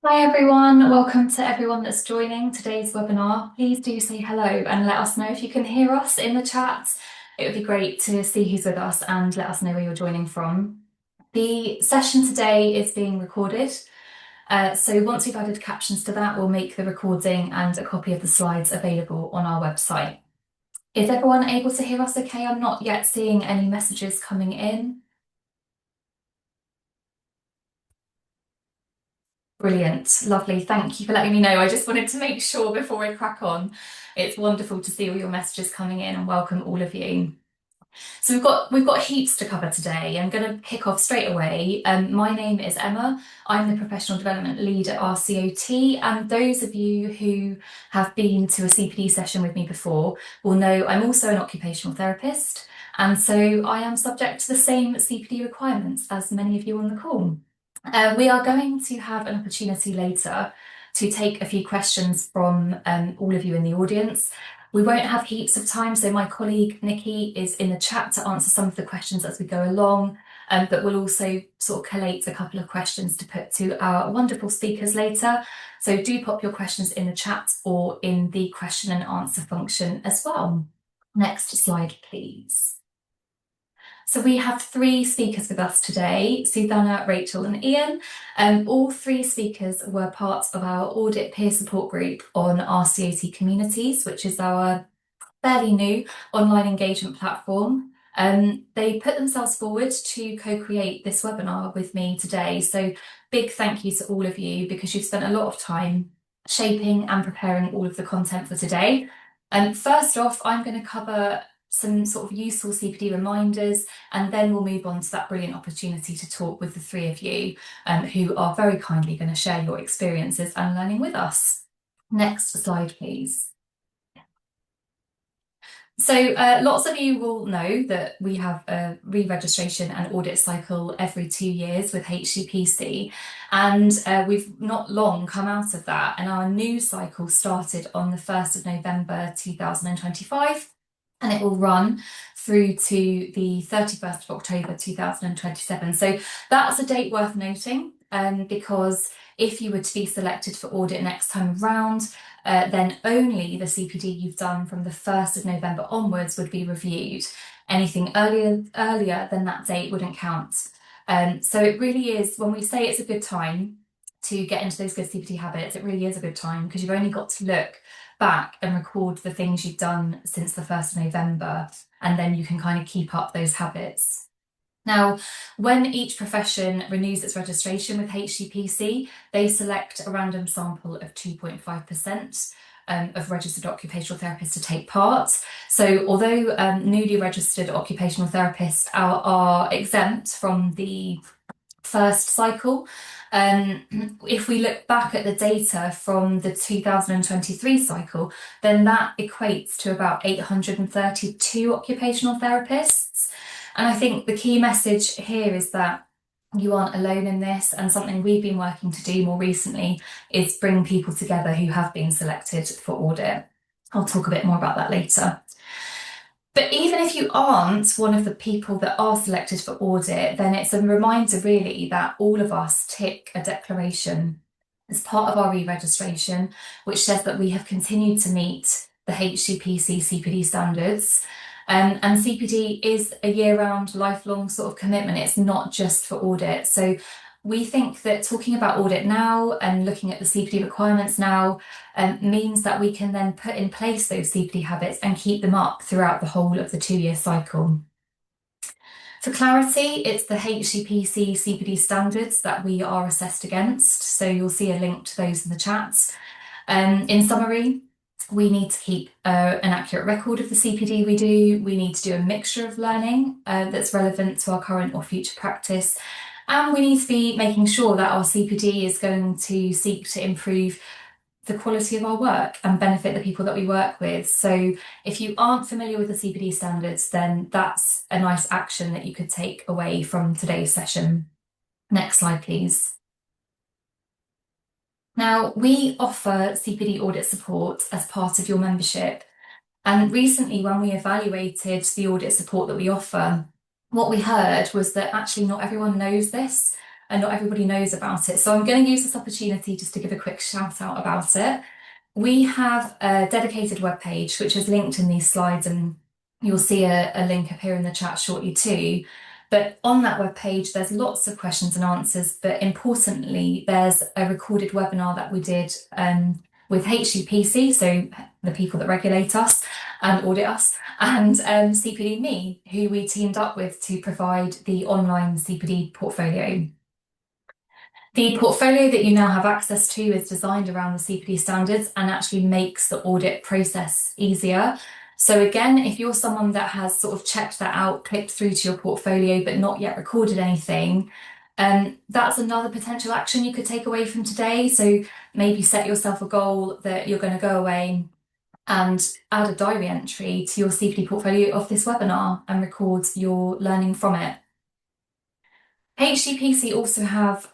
Hi everyone, welcome to everyone that's joining today's webinar. Please do say hello and let us know if you can hear us in the chat. It would be great to see who's with us and let us know where you're joining from. The session today is being recorded. So once we've added captions to that, we'll make the recording and a copy of the slides available on our website. Is everyone able to hear us okay? I'm not yet seeing any messages coming in. Brilliant, lovely. Thank you for letting me know. I just wanted to make sure before I crack on. It's wonderful to see all your messages coming in and welcome all of you. So we've got heaps to cover today. I'm going to kick off straight away. My name is Emma. I'm the professional development lead at RCOT, and those of you who have been to a CPD session with me before will know I'm also an occupational therapist, and so I am subject to the same CPD requirements as many of you on the call. We are going to have an opportunity later to take a few questions from all of you in the audience. We won't have heaps of time, so my colleague Nikki is in the chat to answer some of the questions as we go along, but we'll also sort of collate a couple of questions to put to our wonderful speakers later. So do pop your questions in the chat or in the question and answer function as well. Next slide, please. So we have three speakers with us today, Susanna, Rachel and Ian. All three speakers were part of our audit peer support group on RCOT Communities, which is our fairly new online engagement platform. They put themselves forward to co-create this webinar with me today. So big thank you to all of you because you've spent a lot of time shaping and preparing all of the content for today. First off, I'm going to cover some sort of useful CPD reminders, and then we'll move on to that brilliant opportunity to talk with the three of you who are very kindly going to share your experiences and learning with us. Next slide, please. So lots of you will know that we have a re-registration and audit cycle every 2 years with HCPC, and we've not long come out of that, and our new cycle started on the 1st of November 2025. And it will run through to the 31st of October 2027. So that's a date worth noting, because if you were to be selected for audit next time around, then only the CPD you've done from the 1st of November onwards would be reviewed. Anything earlier than that date wouldn't count. So it really is, when we say it's a good time to get into those good CPD habits, it really is a good time because you've only got to look back and record the things you've done since the 1st of November, and then you can kind of keep up those habits. Now, when each profession renews its registration with HCPC, they select a random sample of 2.5% of registered occupational therapists to take part. So although newly registered occupational therapists are exempt from the first cycle, if we look back at the data from the 2023 cycle, then that equates to about 832 occupational therapists. And I think the key message here is that you aren't alone in this, and something we've been working to do more recently is bring people together who have been selected for audit. I'll talk a bit more about that later. But even if you aren't one of the people that are selected for audit, then it's a reminder really that all of us tick a declaration as part of our re-registration, which says that we have continued to meet the HCPC CPD standards. And CPD is a year-round, lifelong sort of commitment. It's not just for audit. So we think that talking about audit now and looking at the CPD requirements now means that we can then put in place those CPD habits and keep them up throughout the whole of the 2-year cycle. For clarity, it's the HCPC CPD standards that we are assessed against. So you'll see a link to those in the chat. In summary, we need to keep an accurate record of the CPD we do. We need to do a mixture of learning that's relevant to our current or future practice. And we need to be making sure that our CPD is going to seek to improve the quality of our work and benefit the people that we work with. So if you aren't familiar with the CPD standards, then that's a nice action that you could take away from today's session. Next slide, please. Now, we offer CPD audit support as part of your membership. And recently, when we evaluated the audit support that we offer, what we heard was that actually not everyone knows this. and not everybody knows about it. So I'm going to use this opportunity just to give a quick shout out about it. We have a dedicated webpage, which is linked in these slides, and you'll see a link appear in the chat shortly too. But on that webpage, there's lots of questions and answers, but importantly, there's a recorded webinar that we did with HCPC, so the people that regulate us and audit us, and CPD Me, who we teamed up with to provide the online CPD portfolio. The portfolio that you now have access to is designed around the CPD standards and actually makes the audit process easier. So again, if you're someone that has sort of checked that out, clicked through to your portfolio, but not yet recorded anything, that's another potential action you could take away from today. So maybe set yourself a goal that you're going to go away and add a diary entry to your CPD portfolio of this webinar and record your learning from it. HCPC also have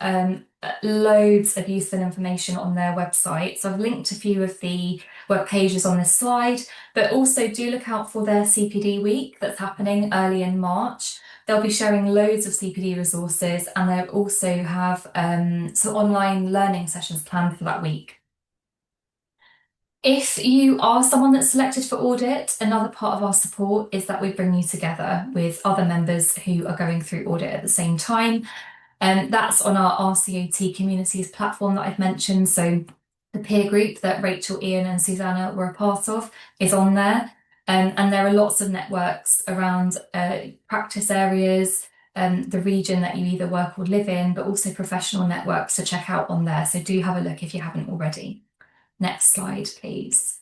loads of useful information on their website. So I've linked a few of the web pages on this slide, but also do look out for their CPD week that's happening early in March. They'll be sharing loads of CPD resources, and they'll also have some online learning sessions planned for that week. If you are someone that's selected for audit, another part of our support is that we bring you together with other members who are going through audit at the same time. And that's on our RCOT communities platform that I've mentioned. So the peer group that Rachel, Ian and Susanna were a part of is on there. And there are lots of networks around practice areas, the region that you either work or live in, but also professional networks to check out on there. So do have a look if you haven't already. Next slide, please.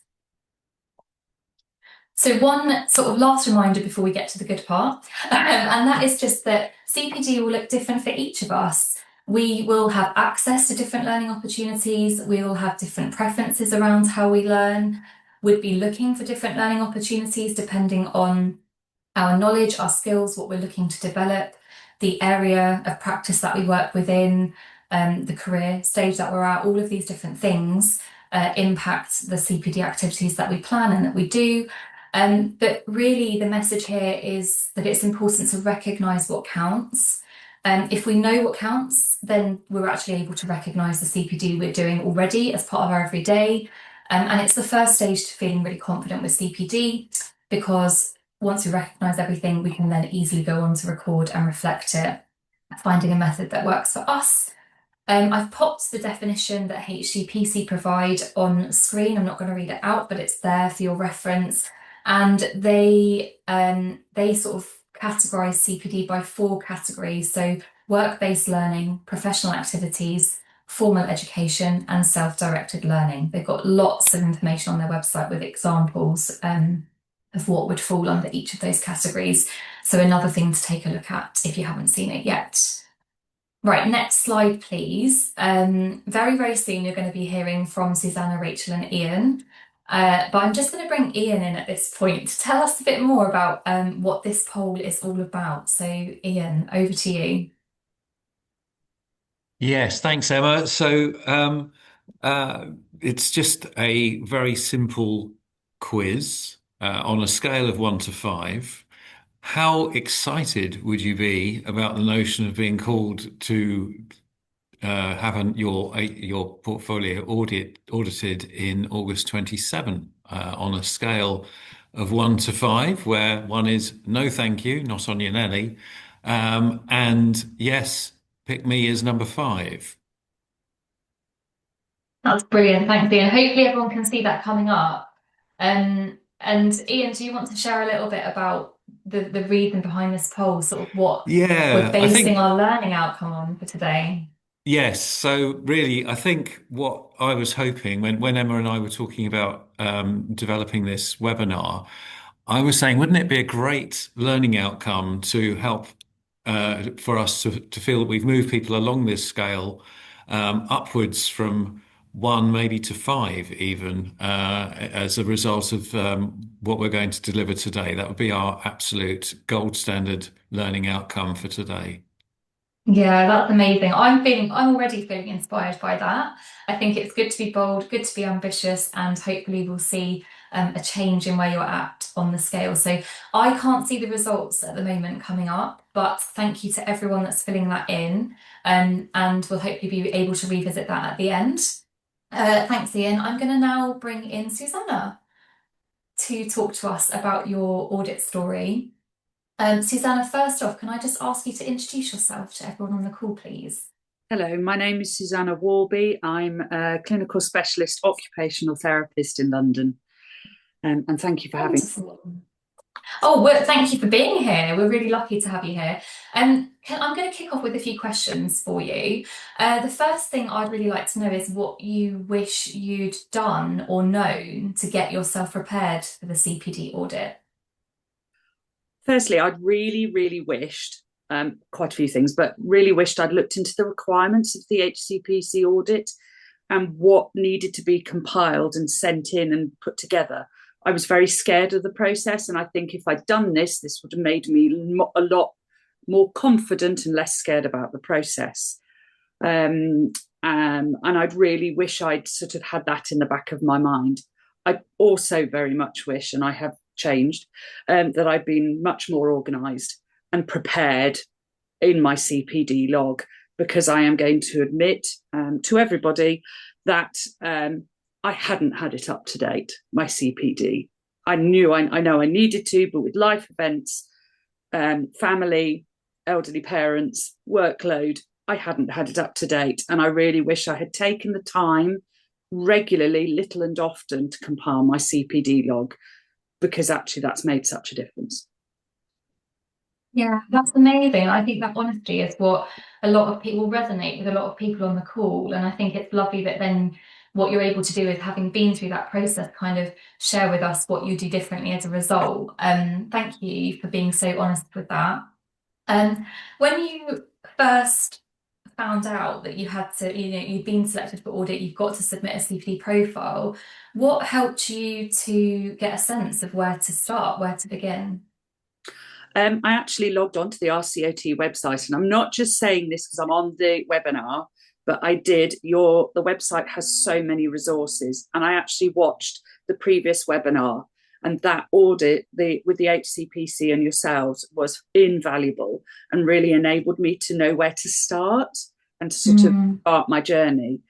So one sort of last reminder before we get to the good part, and that is just that CPD will look different for each of us. We will have access to different learning opportunities. We will have different preferences around how we learn. We'd be looking for different learning opportunities depending on our knowledge, our skills, what we're looking to develop, the area of practice that we work within, the career stage that we're at, all of these different things impact the CPD activities that we plan and that we do. But really the message here is that it's important to recognise what counts. If we know what counts, then we're actually able to recognise the CPD we're doing already as part of our everyday. And it's the first stage to feeling really confident with CPD, because once we recognise everything, we can then easily go on to record and reflect it, finding a method that works for us. I've popped the definition that HCPC provide on screen. I'm not going to read it out, but it's there for your reference. And they sort of categorise CPD by 4 categories. So work-based learning, professional activities, formal education, and self-directed learning. They've got lots of information on their website with examples of what would fall under each of those categories. So another thing to take a look at if you haven't seen it yet. Right, next slide, please. Very, very soon you're going to be hearing from Susanna, Rachel and Ian. But I'm just going to bring Ian in at this point to tell us a bit more about what this poll is all about. So Ian, over to you. Yes, thanks, Emma. So it's just a very simple quiz on a scale of 1 to 5. How excited would you be about the notion of being called to have your portfolio audited in August 27 on a scale of 1 to 5, where 1 is no thank you, not on your Nelly, and yes, pick me as number 5. That's brilliant, thanks Ian. Hopefully everyone can see that coming up. And Ian, do you want to share a little bit about the reason behind this poll, sort of what we're Yeah, I basing think our learning outcome on for today? yes. So really, I think what I was hoping when Emma and I were talking about developing this webinar, I was saying, wouldn't it be a great learning outcome to help for us to feel that we've moved people along this scale upwards from 1 maybe to 5 even as a result of what we're going to deliver today. That would be our absolute gold standard learning outcome for today. Yeah, that's amazing. I'm already feeling inspired by that. I think it's good to be bold, good to be ambitious, and hopefully we'll see a change in where you're at on the scale. So I can't see the results at the moment coming up, but thank you to everyone that's filling that in. And we'll hopefully be able to revisit that at the end. Thanks, Ian. I'm going to now bring in Susanna to talk to us about your audit story. Susanna, first off, can I just ask you to introduce yourself to everyone on the call, please? Hello, my name is Susanna Warby. I'm a clinical specialist occupational therapist in London. And thank you for having me. Wonderful. Oh, well, thank you for being here. We're really lucky to have you here. I'm going to kick off with a few questions for you. The first thing I'd really like to know is what you wish you'd done or known to get yourself prepared for the CPD audit. Firstly, I'd really wished quite a few things, but really wished I'd looked into the requirements of the HCPC audit and what needed to be compiled and sent in and put together. I was very scared of the process, and I think if I'd done this would have made me a lot more confident and less scared about the process. And I'd really wish I'd sort of had that in the back of my mind. I also very much wish, and I have changed, that I'd been much more organised and prepared in my CPD log, because I am going to admit to everybody that I hadn't had it up to date, my CPD. I know I needed to, but with life events, family, elderly parents, workload, I hadn't had it up to date. And I really wish I had taken the time regularly, little and often, to compile my CPD log, because actually that's made such a difference. Yeah, that's amazing. I think that honesty is what a lot of people resonate with a lot of people on the call. And I think it's lovely that then what you're able to do is, having been through that process, kind of share with us what you do differently as a result. Thank you for being so honest with that. When you first found out that you had to, you've been selected for audit, you've got to submit a CPD profile, what helped you to get a sense of where to start, where to begin? I actually logged on to the RCOT website, and I'm not just saying this because I'm on the webinar, but I did. The website has so many resources, and I actually watched the previous webinar, and that audit with the HCPC and yourselves was invaluable and really enabled me to know where to start and to sort of start my journey.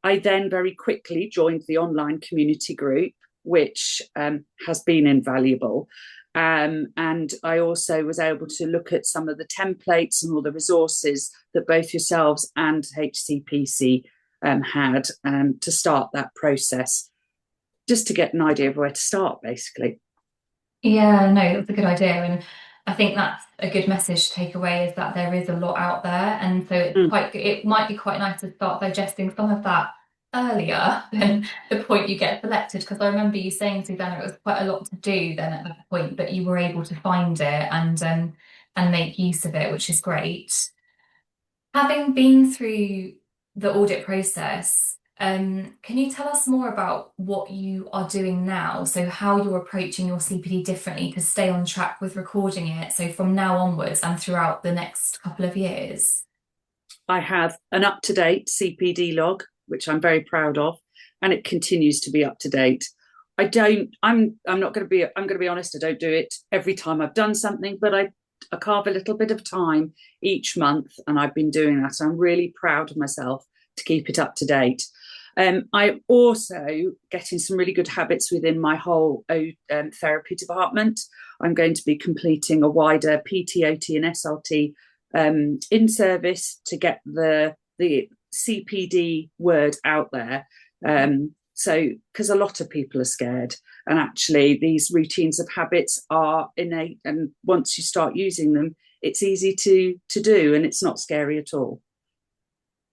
I then very quickly joined the online community group, which has been invaluable. And I also was able to look at some of the templates and all the resources that both yourselves and HCPC had to start that process, just to get an idea of where to start, basically. Yeah, no, that's a good idea. And I think that's a good message to take away, is that there is a lot out there. And so it might be quite nice to start digesting some of that earlier than the point you get selected. Because I remember you saying, Susanna, it was quite a lot to do then at that point, but you were able to find it and make use of it, which is great. Having been through the audit process, can you tell us more about what you are doing now? So how you're approaching your CPD differently to stay on track with recording it, so from now onwards and throughout the next couple of years? I have an up-to-date CPD log, which I'm very proud of, and it continues to be up to date. I'm going to be honest, I don't do it every time I've done something, but I carve a little bit of time each month, and I've been doing that. So I'm really proud of myself to keep it up to date. I'm also getting some really good habits within my whole therapy department. I'm going to be completing a wider PTOT and SLT in service to get the CPD word out there. So, because a lot of people are scared, and actually these routines of habits are innate, and once you start using them, it's easy to do, and it's not scary at all.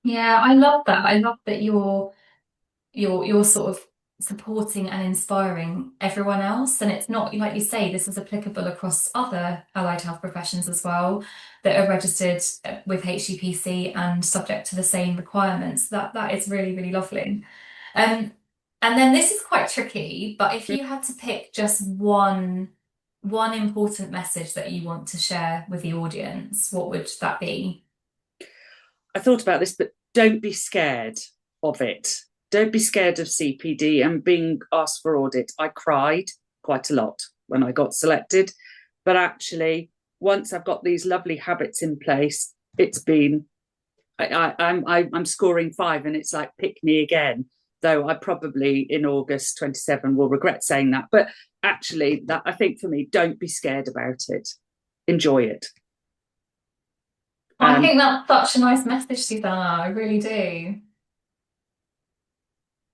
Yeah, I love that. I love that you're sort of supporting and inspiring everyone else. And it's not, like you say, this is applicable across other allied health professions as well that are registered with HCPC and subject to the same requirements. That is really, really lovely. And then this is quite tricky, but if you had to pick just one important message that you want to share with the audience, what would that be? I thought about this, but don't be scared of it. don't be scared of CPD and being asked for audit. I cried quite a lot when I got selected, but actually, once I've got these lovely habits in place, it's been I'm scoring 5, and it's like pick me again. Though I probably in August 27 will regret saying that, but actually, that I think for me, don't be scared about it. Enjoy it. I think that's such a nice message, Susanna. I really do.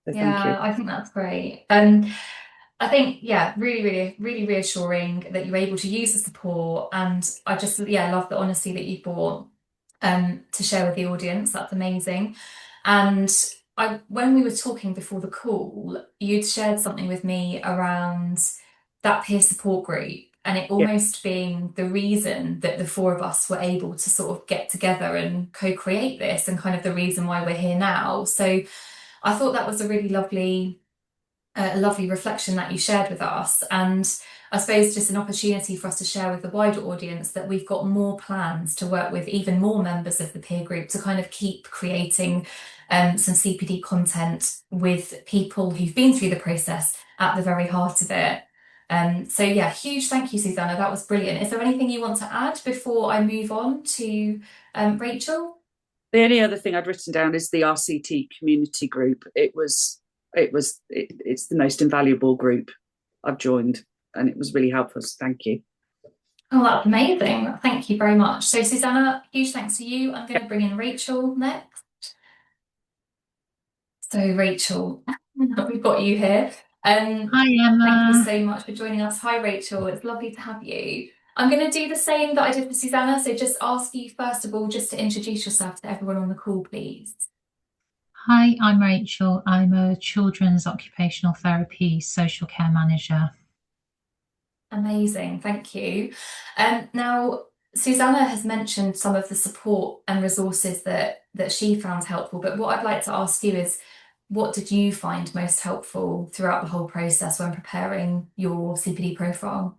So thank you. Yeah, I think that's great. I think, yeah, really, really, really reassuring that you're able to use the support. And I just, yeah, love the honesty that you brought to share with the audience. That's amazing. And when we were talking before the call, you'd shared something with me around that peer support group and it Yeah. almost being the reason that the four of us were able to sort of get together and co-create this and kind of the reason why we're here now. So I thought that was a lovely reflection that you shared with us. And I suppose just an opportunity for us to share with the wider audience that we've got more plans to work with even more members of the peer group to kind of keep creating some CPD content with people who've been through the process at the very heart of it. So yeah, huge thank you, Susanna. That was brilliant. Is there anything you want to add before I move on to Rachel? The only other thing I'd written down is the RCT community group. It's the most invaluable group I've joined, and it was really helpful. So thank you. Oh, that's amazing. Thank you very much. So Susanna, huge thanks to you. I'm going to bring in Rachel next. So Rachel, we've got you here. Hi, Emma. Thank you so much for joining us. Hi, Rachel. It's lovely to have you. I'm going to do the same that I did for Susanna. So just ask you, first of all, just to introduce yourself to everyone on the call, please. Hi, I'm Rachel. I'm a children's occupational therapy social care manager. Amazing. Thank you. Now, Susanna has mentioned some of the support and resources that she found helpful, but what I'd like to ask you is, what did you find most helpful throughout the whole process when preparing your CPD profile?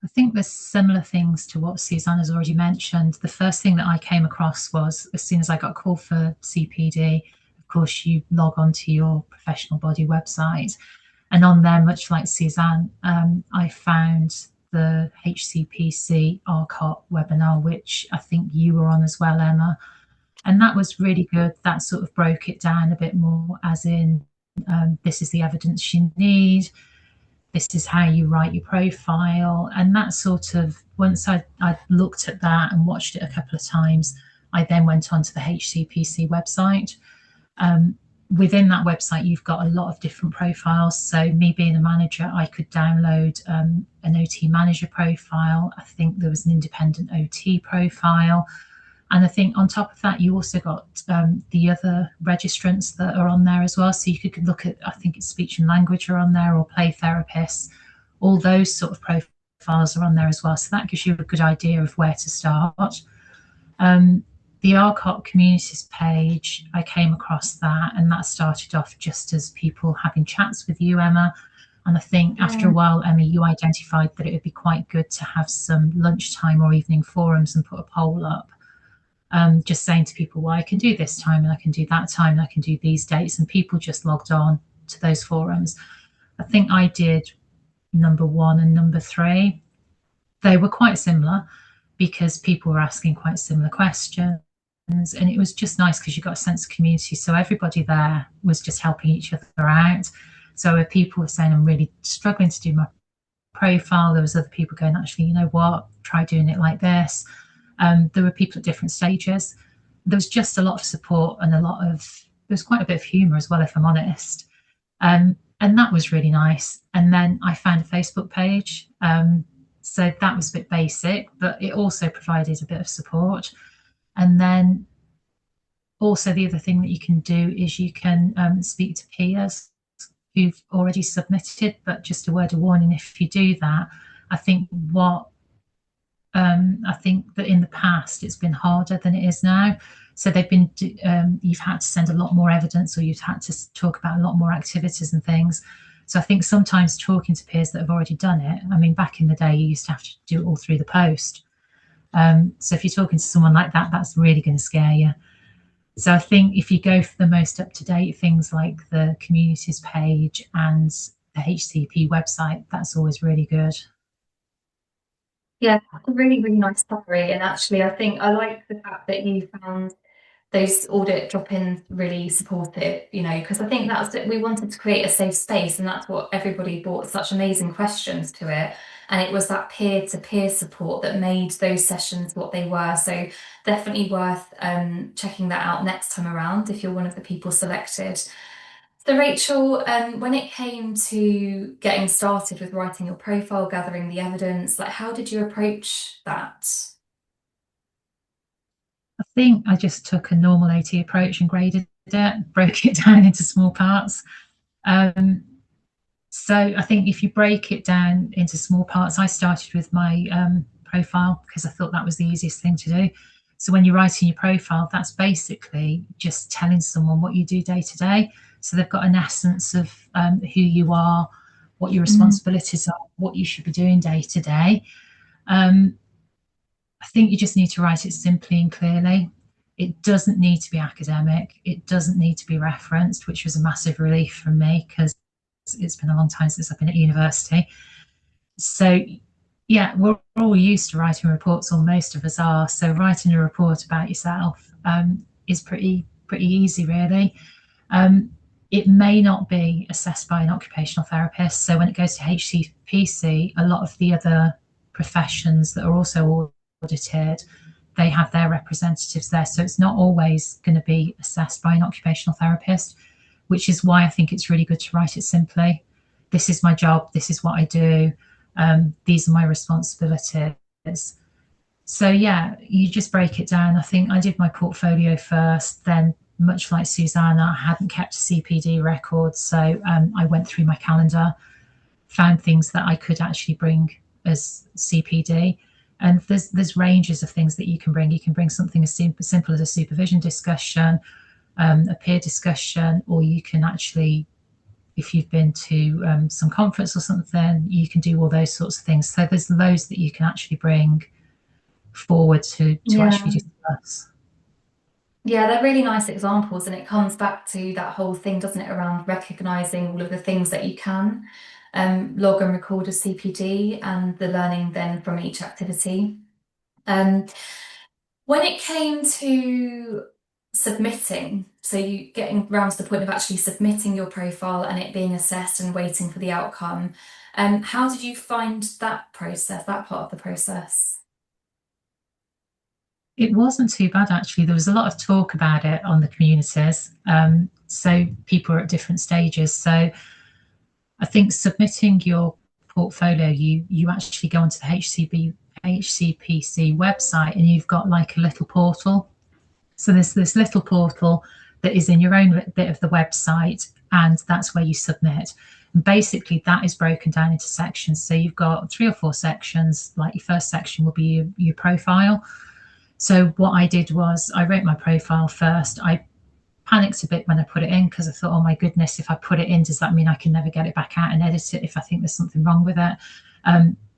I think there's similar things to what Susanna's already mentioned. The first thing that I came across was as soon as I got a call for CPD, of course, you log onto your professional body website. And on there, much like Suzanne, I found the HCPC RCOT webinar, which I think you were on as well, Emma. And that was really good. That sort of broke it down a bit more, as in, this is the evidence you need. This is how you write your profile. And that sort of, once I looked at that and watched it a couple of times, I then went onto the HCPC website. Within that website, you've got a lot of different profiles. So me being a manager, I could download an OT manager profile. I think there was an independent OT profile. And I think on top of that, you also got the other registrants that are on there as well. So you could look at, I think it's speech and language are on there, or play therapists. All those sort of profiles are on there as well. So that gives you a good idea of where to start. The RCOT communities page, I came across that, and that started off just as people having chats with you, Emma. And I think after a while, Emma, you identified that it would be quite good to have some lunchtime or evening forums and put a poll up. Just saying to people, well, I can do this time and I can do that time and I can do these dates, and people just logged on to those forums. I think I did number 1 and number 3. They were quite similar because people were asking quite similar questions, and it was just nice because you got a sense of community. So everybody there was just helping each other out. So if people were saying, I'm really struggling to do my profile, there was other people going, actually, you know what, try doing it like this. There were people at different stages. There was just a lot of support and there's quite a bit of humour as well, if I'm honest. And that was really nice. And then I found a Facebook page. So that was a bit basic, but it also provided a bit of support. And then also the other thing that you can do is you can speak to peers who've already submitted, but just a word of warning, if you do that, I think that in the past it's been harder than it is now. So you've had to send a lot more evidence, or you've had to talk about a lot more activities and things. So I think sometimes talking to peers that have already done it, I mean, back in the day, you used to have to do it all through the post. So if you're talking to someone like that, that's really going to scare you. So I think if you go for the most up-to-date things like the communities page and the HCP website, that's always really good. Yeah, a really, really nice summary. And actually, I think I like the fact that you found those audit drop-ins really supportive, you know, because I think that's it. We wanted to create a safe space, and that's what everybody brought such amazing questions to it. And it was that peer-to-peer support that made those sessions what they were. So definitely worth checking that out next time around if you're one of the people selected. So Rachel, when it came to getting started with writing your profile, gathering the evidence, like how did you approach that? I think I just took a normal AT approach and graded it, broke it down into small parts. So I think if you break it down into small parts, I started with my profile because I thought that was the easiest thing to do. So when you're writing your profile, that's basically just telling someone what you do day to day. So they've got an essence of who you are, what your responsibilities are, what you should be doing day to day. I think you just need to write it simply and clearly. It doesn't need to be academic. It doesn't need to be referenced, which was a massive relief for me because it's been a long time since I've been at university. So yeah, we're all used to writing reports, or most of us are. So writing a report about yourself is pretty easy, really. It may not be assessed by an occupational therapist. So when it goes to HCPC, a lot of the other professions that are also audited, they have their representatives there. So it's not always going to be assessed by an occupational therapist, which is why I think it's really good to write it simply. This is my job. This is what I do. These are my responsibilities. So yeah, you just break it down. I think I did my portfolio first, then much like Susanna, I hadn't kept a CPD record. So I went through my calendar, found things that I could actually bring as CPD. And there's ranges of things that you can bring. You can bring something as simple as a supervision discussion, a peer discussion, or you can actually, if you've been to some conference or something, you can do all those sorts of things. So there's loads that you can actually bring forward to actually discuss. Yeah, they're really nice examples, and it comes back to that whole thing, doesn't it, around recognizing all of the things that you can log and record as CPD and the learning then from each activity. When it came to submitting, so you getting around to the point of actually submitting your profile and it being assessed and waiting for the outcome, how did you find that process, that part of the process? It wasn't too bad, actually. There was a lot of talk about it on the communities. So people are at different stages. So I think submitting your portfolio, you actually go onto the HCPC website and you've got like a little portal. So there's this little portal that is in your own bit of the website, and that's where you submit. And basically that is broken down into sections. So you've got 3 or 4 sections. Like your first section will be your profile. So what I did was I wrote my profile first. I panicked a bit when I put it in because I thought, oh my goodness, if I put it in, does that mean I can never get it back out and edit it if I think there's something wrong with it?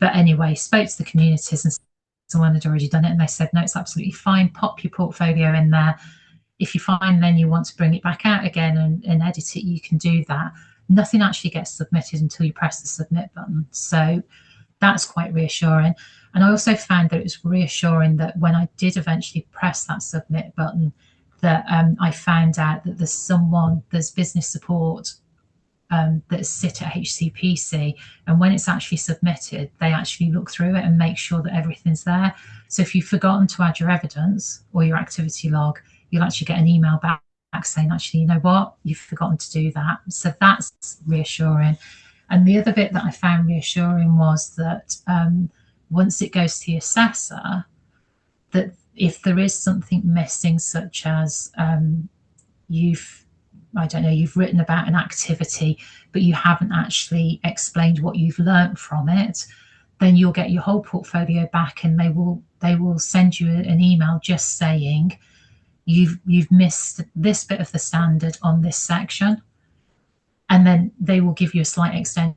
But anyway, spoke to the communities, and someone had already done it, and they said, no, it's absolutely fine. Pop your portfolio in there. If you find then you want to bring it back out again and edit it, you can do that. Nothing actually gets submitted until you press the submit button. So that's quite reassuring. And I also found that it was reassuring that when I did eventually press that submit button, that I found out that there's business support that sit at HCPC, and when it's actually submitted, they actually look through it and make sure that everything's there. So if you've forgotten to add your evidence or your activity log, you'll actually get an email back saying, actually, you know what, you've forgotten to do that. So that's reassuring. And the other bit that I found reassuring was that once it goes to the assessor, that if there is something missing, such as you've written about an activity, but you haven't actually explained what you've learnt from it, then you'll get your whole portfolio back, and they will send you an email just saying you've missed this bit of the standard on this section, and then they will give you a slight extension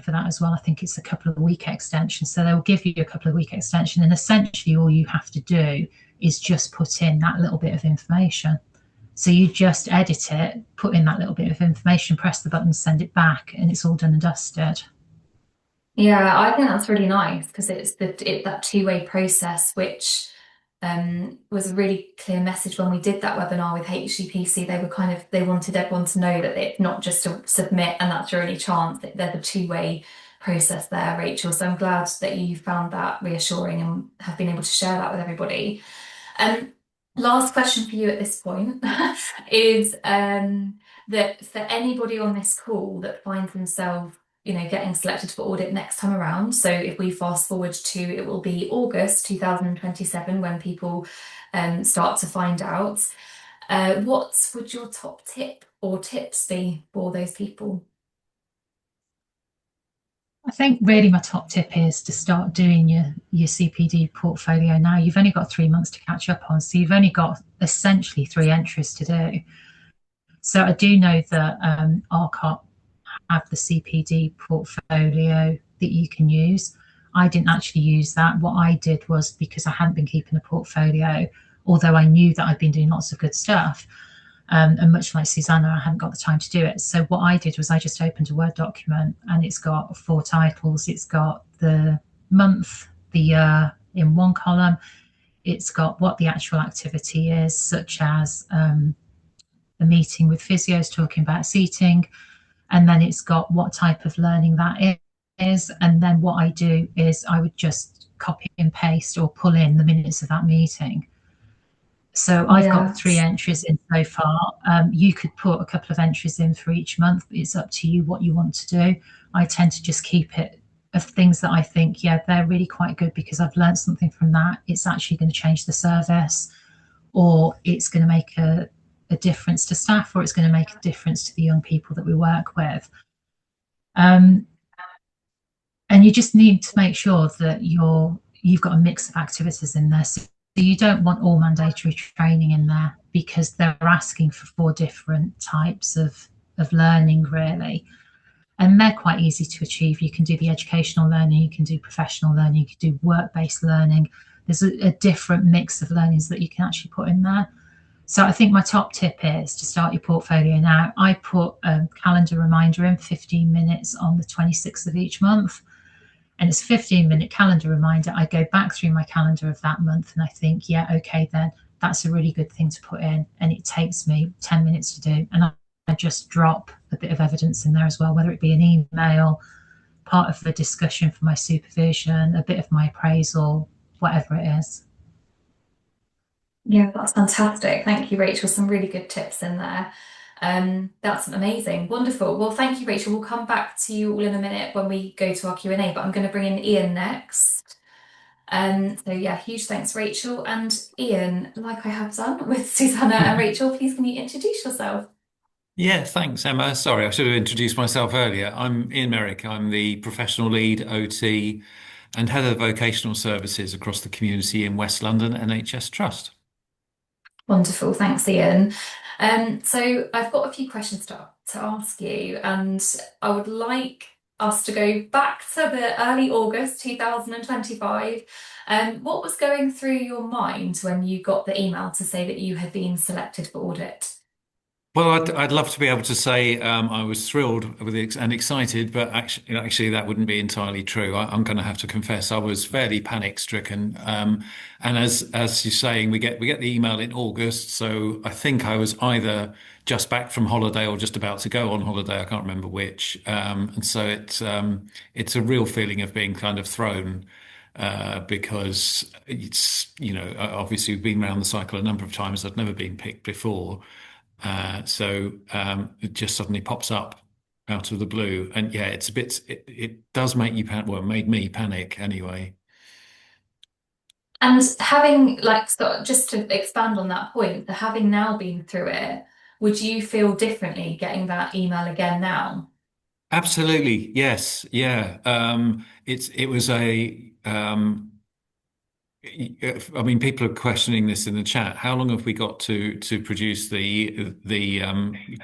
for that as well. I think it's a couple of week extension. So they'll give you a couple of week extension, and essentially all you have to do is just put in that little bit of information. So you just edit it, put in that little bit of information, press the button, send it back, and it's all done and dusted. Yeah, I think that's really nice because it's that two-way process, which was a really clear message when we did that webinar with HCPC. They wanted everyone to know that it's not just to submit and that's your only chance, that there's a two-way process there, Rachel. So I'm glad that you found that reassuring and have been able to share that with everybody. Last question for you at this point is that for anybody on this call that finds themselves, getting selected for audit next time around. So if we fast forward to, it will be August 2027 when people start to find out. What would your top tip or tips be for those people? I think really my top tip is to start doing your CPD portfolio now. You've only got 3 months to catch up on, so you've only got essentially 3 entries to do. So I do know that RCOT have the CPD portfolio that you can use. I didn't actually use that. What I did was, because I hadn't been keeping a portfolio, although I knew that I'd been doing lots of good stuff, and much like Susanna, I hadn't got the time to do it. So what I did was I just opened a Word document, and it's got 4 titles. It's got the month, the year in one column. It's got what the actual activity is, such as a meeting with physios talking about seating. And then it's got what type of learning that is. And then what I do is I would just copy and paste or pull in the minutes of that meeting. So I've got 3 entries in so far. You could put a couple of entries in for each month, but it's up to you what you want to do. I tend to just keep it of things that I think, yeah, they're really quite good because I've learned something from that. It's actually going to change the service, or it's going to make a difference to staff, or it's going to make a difference to the young people that we work with. And you just need to make sure that you've got a mix of activities in there. So you don't want all mandatory training in there, because they're asking for 4 different types of learning, really. And they're quite easy to achieve. You can do the educational learning, you can do professional learning, you can do work-based learning. There's a different mix of learnings that you can actually put in there. So I think my top tip is to start your portfolio now. I put a calendar reminder in 15 minutes on the 26th of each month. And it's a 15-minute calendar reminder. I go back through my calendar of that month and I think, yeah, okay, then that's a really good thing to put in. And it takes me 10 minutes to do. And I just drop a bit of evidence in there as well, whether it be an email, part of the discussion for my supervision, a bit of my appraisal, whatever it is. Yeah, that's fantastic. Thank you, Rachel. Some really good tips in there. That's amazing. Wonderful. Well, thank you, Rachel. We'll come back to you all in a minute when we go to our Q&A, but I'm going to bring in Ian next. So yeah, huge thanks, Rachel. And Ian, like I have done with Susanna and Rachel, please can you introduce yourself? Yeah, thanks, Emma. Sorry, I should have introduced myself earlier. I'm Ian Merrick. I'm the professional lead OT and head of vocational services across the community in West London NHS Trust. Wonderful. Thanks, Ian. So I've got a few questions to ask you, and I would like us to go back to the early August 2025. What was going through your mind when you got the email to say that you had been selected for audit? Well, I'd love to be able to say I was thrilled with it and excited, but actually that wouldn't be entirely true. I'm going to have to confess I was fairly panic stricken. And as you're saying, we get the email in August, so I think I was either just back from holiday or just about to go on holiday. I can't remember which. And so it's a real feeling of being kind of thrown. Because it's, obviously we've been around the cycle a number of times. I've never been picked before. So it just suddenly pops up out of the blue. And yeah, it's a bit, it does make you panic. Well, it made me panic anyway. And having, just to expand on that point, having now been through it, would you feel differently getting that email again now? Absolutely. Yes. Yeah. It was I mean, people are questioning this in the chat. How long have we got to produce the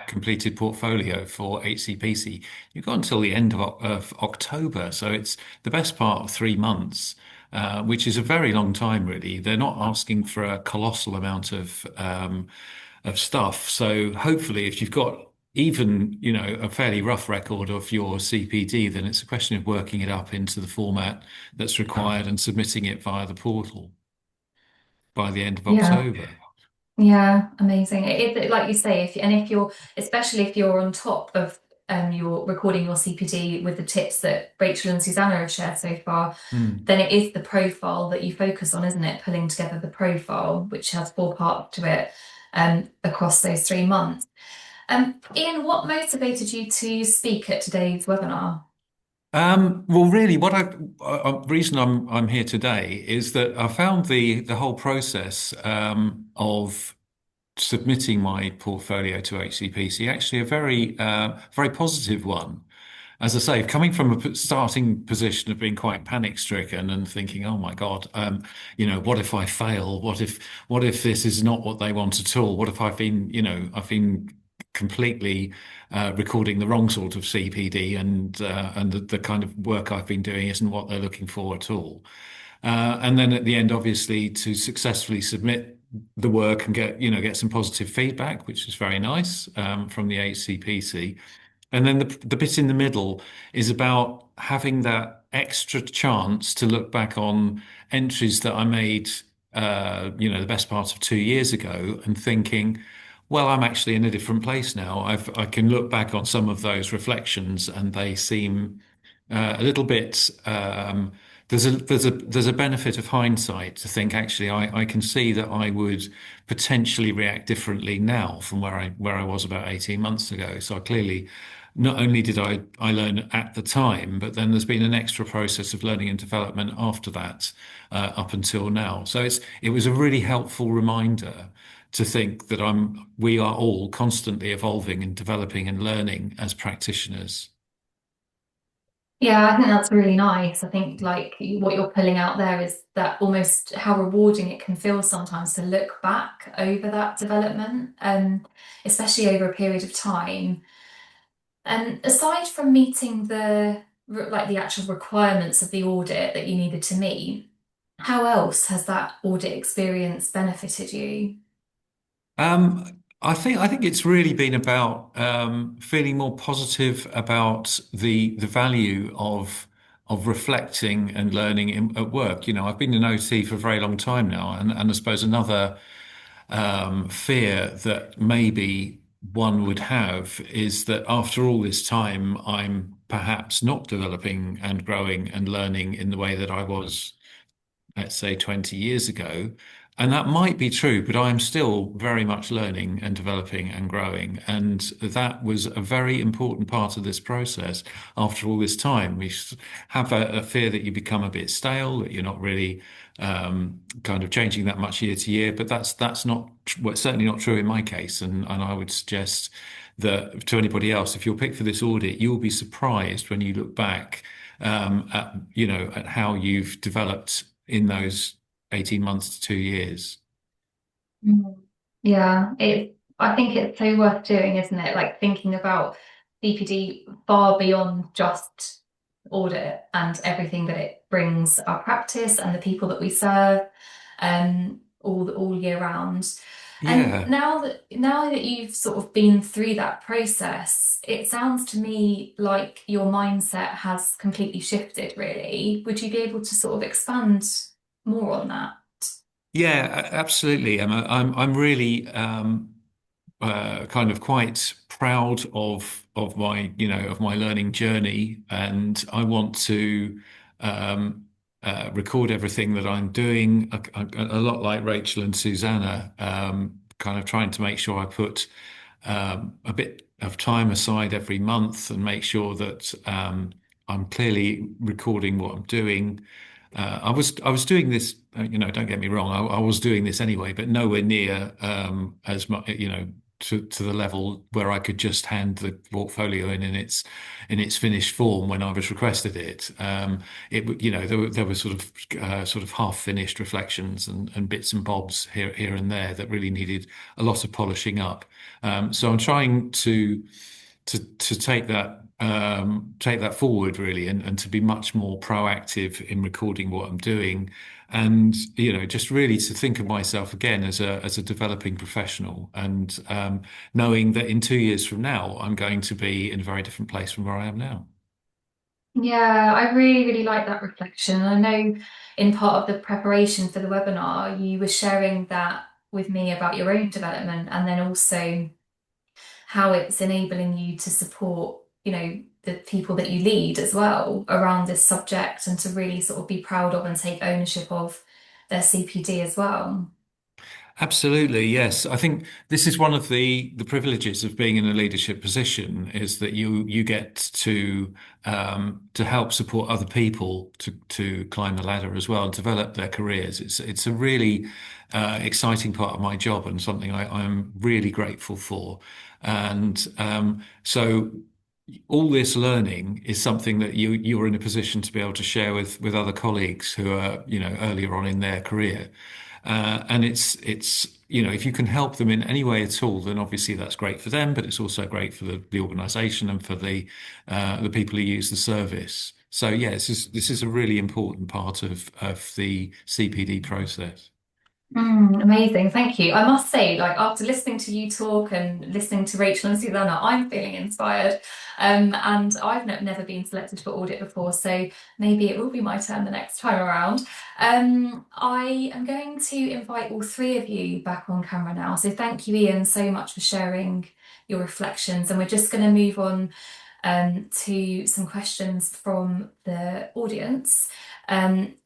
completed portfolio for HCPC? You've got until the end of October, so it's the best part of 3 months, which is a very long time, really. They're not asking for a colossal amount of of stuff. So hopefully, if you've got even, a fairly rough record of your CPD, then it's a question of working it up into the format that's required and submitting it via the portal by the end of Yeah. October. Yeah, amazing. Like you say, if you're, especially if you're on top of you're recording your CPD with the tips that Rachel and Susanna have shared so far, Hmm. then it is the profile that you focus on, isn't it? Pulling together the profile, which has four parts to it, across those 3 months. Ian, what motivated you to speak at today's webinar? Well, really, reason I'm here today is that I found the whole process of submitting my portfolio to HCPC actually a very positive one. As I say, coming from a starting position of being quite panic stricken and thinking, oh my God, what if I fail? What if this is not what they want at all? What if I've been completely recording the wrong sort of CPD and the kind of work I've been doing isn't what they're looking for at all. And then at the end, obviously, to successfully submit the work and get some positive feedback, which is very nice from the HCPC. And then the bit in the middle is about having that extra chance to look back on entries that I made, the best part of 2 years ago, and thinking, well, I'm actually in a different place now. I can look back on some of those reflections, and they seem a little bit. There's a benefit of hindsight to think actually I can see that I would potentially react differently now from where I was about 18 months ago. So I clearly not only did I learn at the time, but then there's been an extra process of learning and development after that, up until now. So it was a really helpful reminder to think that we are all constantly evolving and developing and learning as practitioners. Yeah, I think that's really nice. I think like what you're pulling out there is that almost how rewarding it can feel sometimes to look back over that development, especially over a period of time. And aside from meeting the actual requirements of the audit that you needed to meet, how else has that audit experience benefited you? I think it's really been about feeling more positive about the value of reflecting and learning at work. I've been in OT for a very long time now, and I suppose another fear that maybe one would have is that after all this time, I'm perhaps not developing and growing and learning in the way that I was, let's say, 20 years ago. And that might be true, but I am still very much learning and developing and growing. And that was a very important part of this process. After all this time, we have a fear that you become a bit stale, that you're not really kind of changing that much year to year. But that's not, well, certainly not true in my case. And I would suggest that to anybody else, if you're picked for this audit, you'll be surprised when you look back at how you've developed in those 18 months to 2 years. Mm. Yeah, I think it's so worth doing, isn't it? Like thinking about CPD far beyond just audit and everything that it brings our practice and the people that we serve, all year round. And Yeah. now that you've sort of been through that process, it sounds to me like your mindset has completely shifted, really. Would you be able to sort of expand more on that? Yeah, absolutely, Emma. I'm really kind of quite proud of my learning journey, and I want to record everything that I'm doing. A lot like Rachel and Susanna, kind of trying to make sure I put a bit of time aside every month and make sure that I'm clearly recording what I'm doing. I was doing this, don't get me wrong, I was doing this anyway, but nowhere near as much, to the level where I could just hand the portfolio in its finished form when I was requested it. There were sort of half finished reflections and bits and bobs here and there that really needed a lot of polishing up. So I'm trying to take that forward really, and to be much more proactive in recording what I'm doing, and just really to think of myself again as a developing professional, and knowing that in 2 years from now I'm going to be in a very different place from where I am now. Yeah, I really, really like that reflection. I know in part of the preparation for the webinar, you were sharing that with me about your own development, and then also how it's enabling you to support, the people that you lead as well around this subject, and to really sort of be proud of and take ownership of their CPD as well. Absolutely, yes. I think this is one of the privileges of being in a leadership position, is that you get to help support other people to climb the ladder as well and develop their careers. It's a really exciting part of my job, and something I'm really grateful for. And so all this learning is something that you're in a position to be able to share with other colleagues who are earlier on in their career. And it's if you can help them in any way at all, then obviously that's great for them, but it's also great for the organisation and for the people who use the service. So yeah, this is a really important part of the CPD process. Amazing, thank you. I must say, like, after listening to you talk and listening to Rachel and Susanna, I'm feeling inspired. And I've never been selected for audit before, so maybe it will be my turn the next time around. I am going to invite all three of you back on camera now. So thank you, Ian, so much for sharing your reflections. And we're just going to move on to some questions from the audience.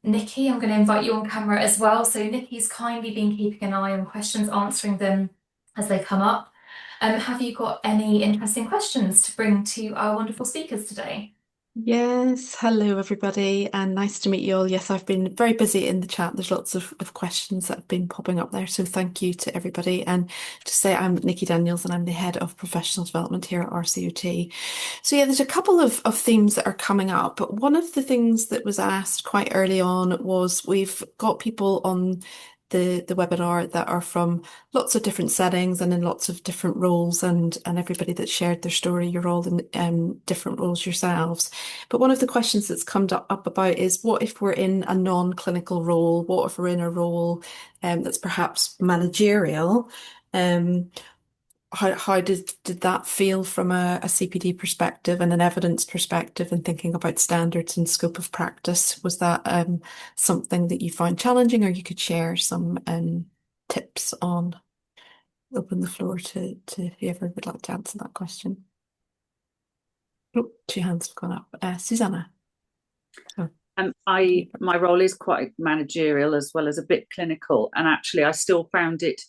Nikki, I'm going to invite you on camera as well. So Nikki's kindly been keeping an eye on questions, answering them as they come up. Have you got any interesting questions to bring to our wonderful speakers today? Yes, hello everybody, and nice to meet you all. Yes, I've been very busy in the chat. There's lots of questions that have been popping up there, so thank you to everybody. And to say, I'm Nikki Daniels and I'm the Head of Professional Development here at RCOT. So yeah, there's a couple of themes that are coming up, but one of the things that was asked quite early on was, we've got people on the webinar that are from lots of different settings and in lots of different roles, and everybody that shared their story, you're all in different roles yourselves. But one of the questions that's come up about is, what if we're in a non-clinical role? What if we're in a role that's perhaps managerial? How did that feel from a CPD perspective and an evidence perspective, and thinking about standards and scope of practice? Was that something that you found challenging, or you could share some tips on? Open the floor to whoever would like to answer that question. Oh, two hands have gone up. Susanna. Oh. My role is quite managerial as well as a bit clinical, and actually I still found it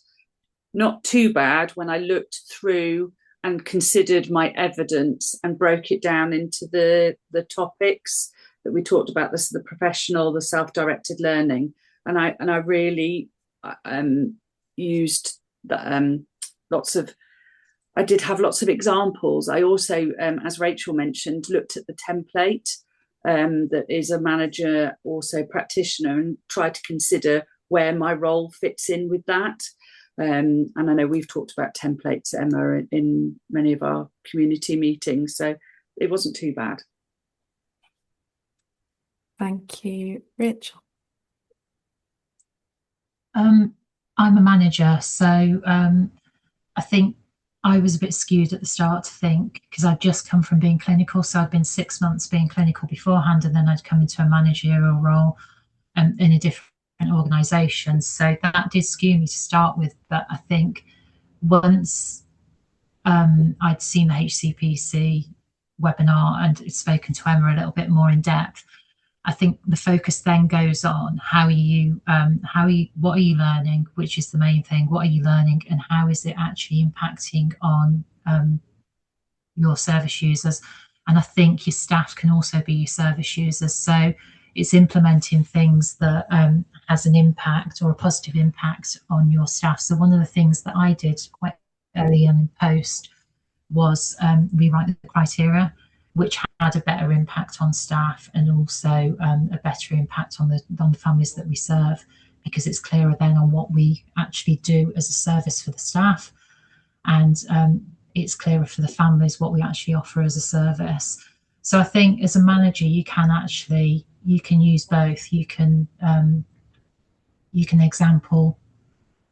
not too bad when I looked through and considered my evidence and broke it down into the topics that we talked about, the professional, the self-directed learning, and I really used I did have lots of examples. I also, as Rachel mentioned, looked at the template that is a manager, also practitioner, and tried to consider where my role fits in with that. And I know we've talked about templates, Emma, in many of our community meetings, so it wasn't too bad. Thank you, Rachel. I'm a manager, so I think I was a bit skewed at the start to think, because I'd just come from being clinical, so I'd been 6 months being clinical beforehand, and then I'd come into a managerial role in a different organisation. So that did skew me to start with, but I think once I'd seen the HCPC webinar and spoken to Emma a little bit more in depth, I think the focus then goes on what are you learning, which is the main thing. What are you learning, and how is it actually impacting on your service users? And I think your staff can also be your service users. So it's implementing things that has an impact or a positive impact on your staff. So one of the things that I did quite early in post was rewrite the criteria, which had a better impact on staff, and also a better impact on the families that we serve, because it's clearer then on what we actually do as a service for the staff, and it's clearer for the families what we actually offer as a service. So I think as a manager, you can use both. You can you can example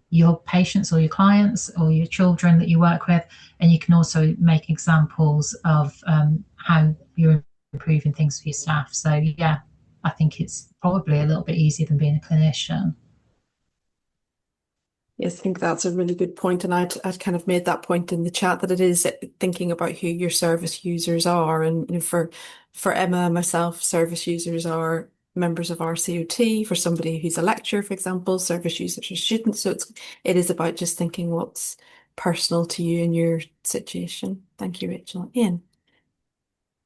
your patients or your clients or your children that you work with, and you can also make examples of how you're improving things for your staff. So yeah, I think it's probably a little bit easier than being a clinician. Yes, I think that's a really good point, and I'd kind of made that point in the chat that it is thinking about who your service users are, and you know, for Emma and myself, service users are members of RCOT. For somebody who's a lecturer, for example, service users are students. So it is about just thinking what's personal to you and your situation. Thank you, Rachel. Ian.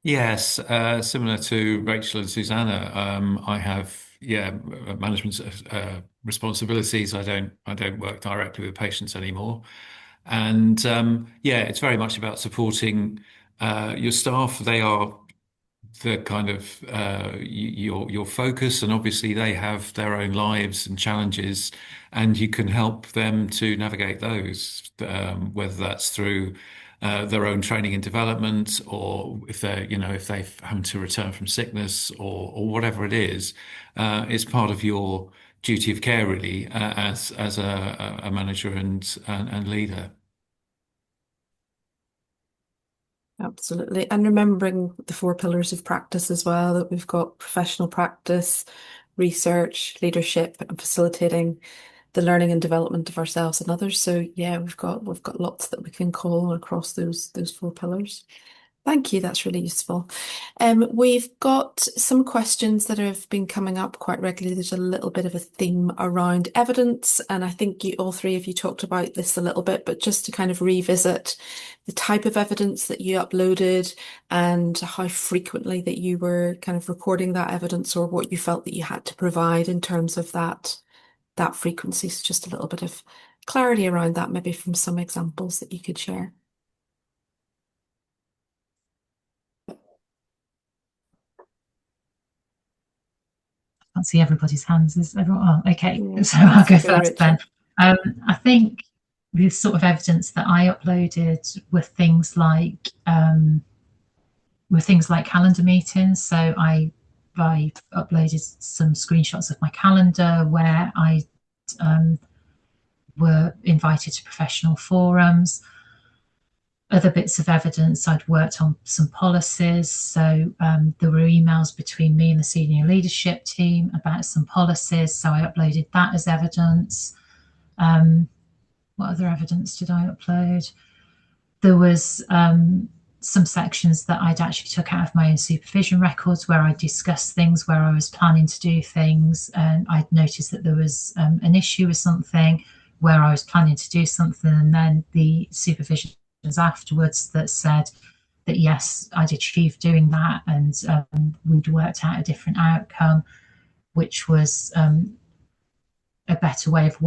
Yes, similar to Rachel and Susanna, I have management responsibilities. I don't work directly with patients anymore, and it's very much about supporting your staff. They are the kind of your focus, and obviously they have their own lives and challenges, and you can help them to navigate those, whether that's through their own training and development, or if they've having to return from sickness, or whatever it is, it's part of your duty of care, really, as a manager and leader. Absolutely. And remembering the 4 pillars of practice as well, that we've got professional practice, research, leadership, and facilitating the learning and development of ourselves and others. So yeah, we've got lots that we can call across those 4 pillars. Thank you, that's really useful. We've got some questions that have been coming up quite regularly. There's a little bit of a theme around evidence, and I think all 3 of you talked about this a little bit, but just to kind of revisit the type of evidence that you uploaded and how frequently that you were kind of recording that evidence, or what you felt that you had to provide in terms of that frequency. So just a little bit of clarity around that, maybe from some examples that you could share. Can't see everybody's hands. Is everyone? Oh, okay, Yeah, so I'll go first Rachel. then. I think the sort of evidence that I uploaded were things like calendar meetings. So I uploaded some screenshots of my calendar where I were invited to professional forums. Other bits of evidence, I'd worked on some policies. So there were emails between me and the senior leadership team about some policies. So I uploaded that as evidence. What other evidence did I upload? There was some sections that I'd actually took out of my own supervision records where I discussed things, where I was planning to do things, and I'd noticed that there was an issue with something where I was planning to do something, and then the supervision afterwards that said that yes, I'd achieved doing that, and we'd worked out a different outcome, which was a better way of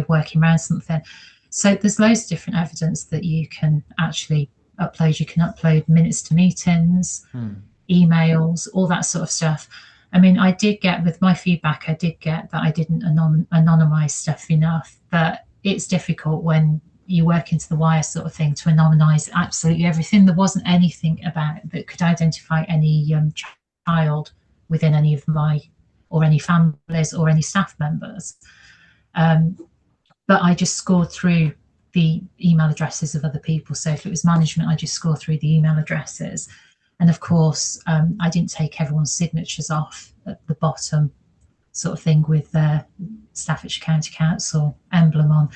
working around something. So there's loads of different evidence that you can actually upload. You can upload minutes to meetings, emails, all that sort of stuff. I mean, I did get, with my feedback, I did get that I didn't anonymize stuff enough, but it's difficult when you work into the wire sort of thing to anonymize absolutely everything. There wasn't anything about that could identify any child within any of my, or any families or any staff members. But I just scored through the email addresses of other people. So if it was management, I just scored through the email addresses. And of course, I didn't take everyone's signatures off at the bottom, sort of thing, with their Staffordshire County Council emblem on,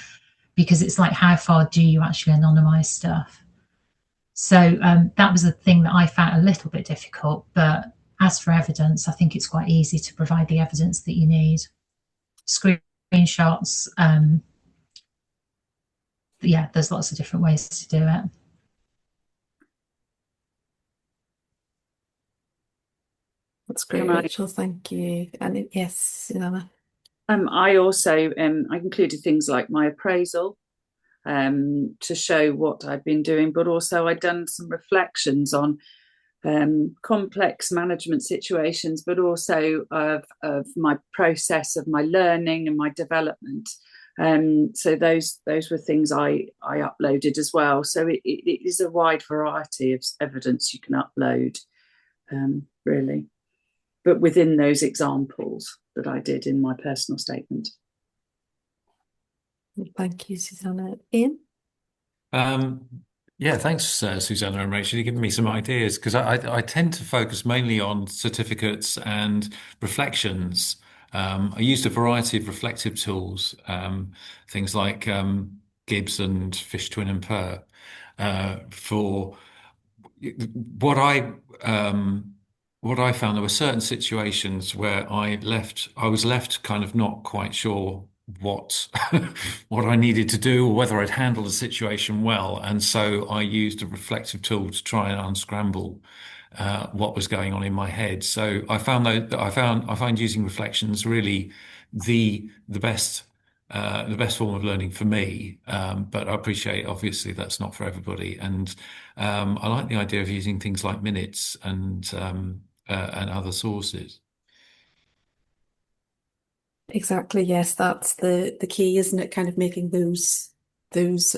because it's like, how far do you actually anonymise stuff? So that was a thing that I found a little bit difficult. But as for evidence, I think it's quite easy to provide the evidence that you need. Screenshots, yeah, there's lots of different ways to do it. That's great, Rachel. Thank you. And yes, Susanna. I also I included things like my appraisal to show what I'd been doing, but also I'd done some reflections on complex management situations, but also of my process of my learning and my development. So those were things I uploaded as well. So it is a wide variety of evidence you can upload, really, but within those examples that I did in my personal statement. Thank you, Susanna. Ian? Yeah, thanks, Susanna and Rachel. You've given me some ideas because I tend to focus mainly on certificates and reflections. I used a variety of reflective tools, things like Gibbs and Fish, Twin and Purr, for what I found. There were certain situations where I was left kind of not quite sure what what I needed to do or whether I'd handled the situation well. And so I used a reflective tool to try and unscramble what was going on in my head. So I find using reflections really the best the best form of learning for me. But I appreciate obviously that's not for everybody. And I like the idea of using things like minutes and other sources. Exactly, yes, that's the key, isn't it? Kind of making those